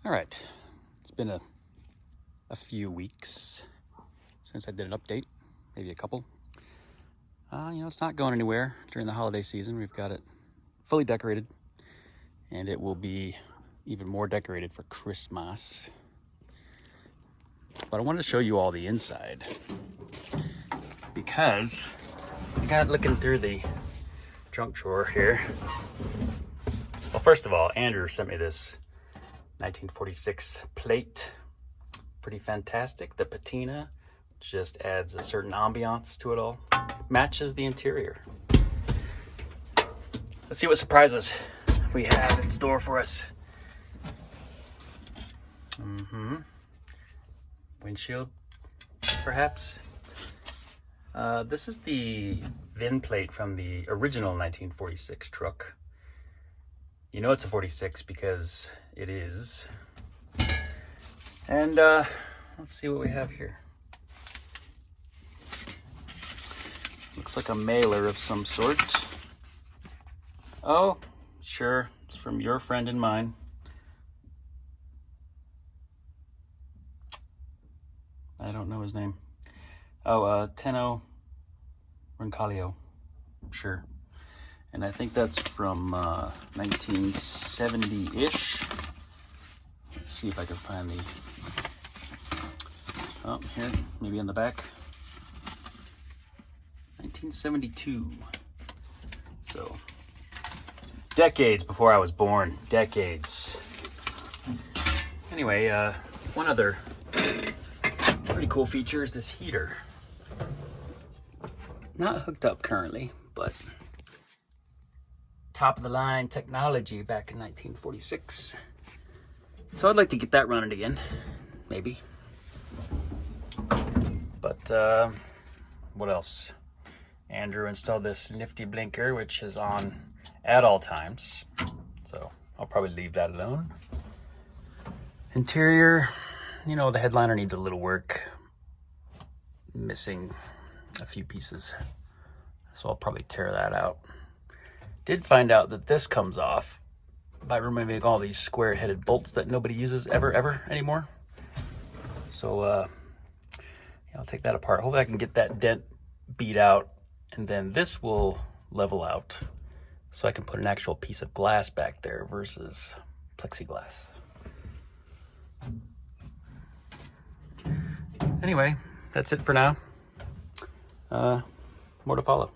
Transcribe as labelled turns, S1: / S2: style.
S1: All right, it's been a few weeks since I did an update, maybe a couple. It's not going anywhere during the holiday season. We've got it fully decorated, and it will be even more decorated for Christmas. But I wanted to show you all the inside because I got looking through the trunk drawer here. Well, first of all, Andrew sent me this 1946 plate. Pretty fantastic. The patina just adds a certain ambiance to it all. Matches the interior. Let's see what surprises we have in store for us. Windshield, perhaps. This is the VIN plate from the original 1946 truck. You know it's a 46 because it is. And let's see what we have here. Looks like a mailer of some sort. Oh, sure, it's from your friend and mine. I don't know his name. Oh, Tenno Roncalio. Sure. And I think that's from 1970-ish. Let's see if I can find the... Oh, here, maybe on the back. 1972. So, decades before I was born. Decades. Anyway, one other pretty cool feature is this heater. Not hooked up currently, but top of the line technology back in 1946. So I'd like to get that running again, maybe. But what else? Andrew installed this nifty blinker, which is on at all times. So I'll probably leave that alone. Interior, the headliner needs a little work. Missing a few pieces. So I'll probably tear that out. Did find out that this comes off by removing all these square-headed bolts that nobody uses ever anymore. So I'll take that apart. Hopefully I can get that dent beat out, and then this will level out so I can put an actual piece of glass back there versus plexiglass. Anyway, that's it for now. More to follow.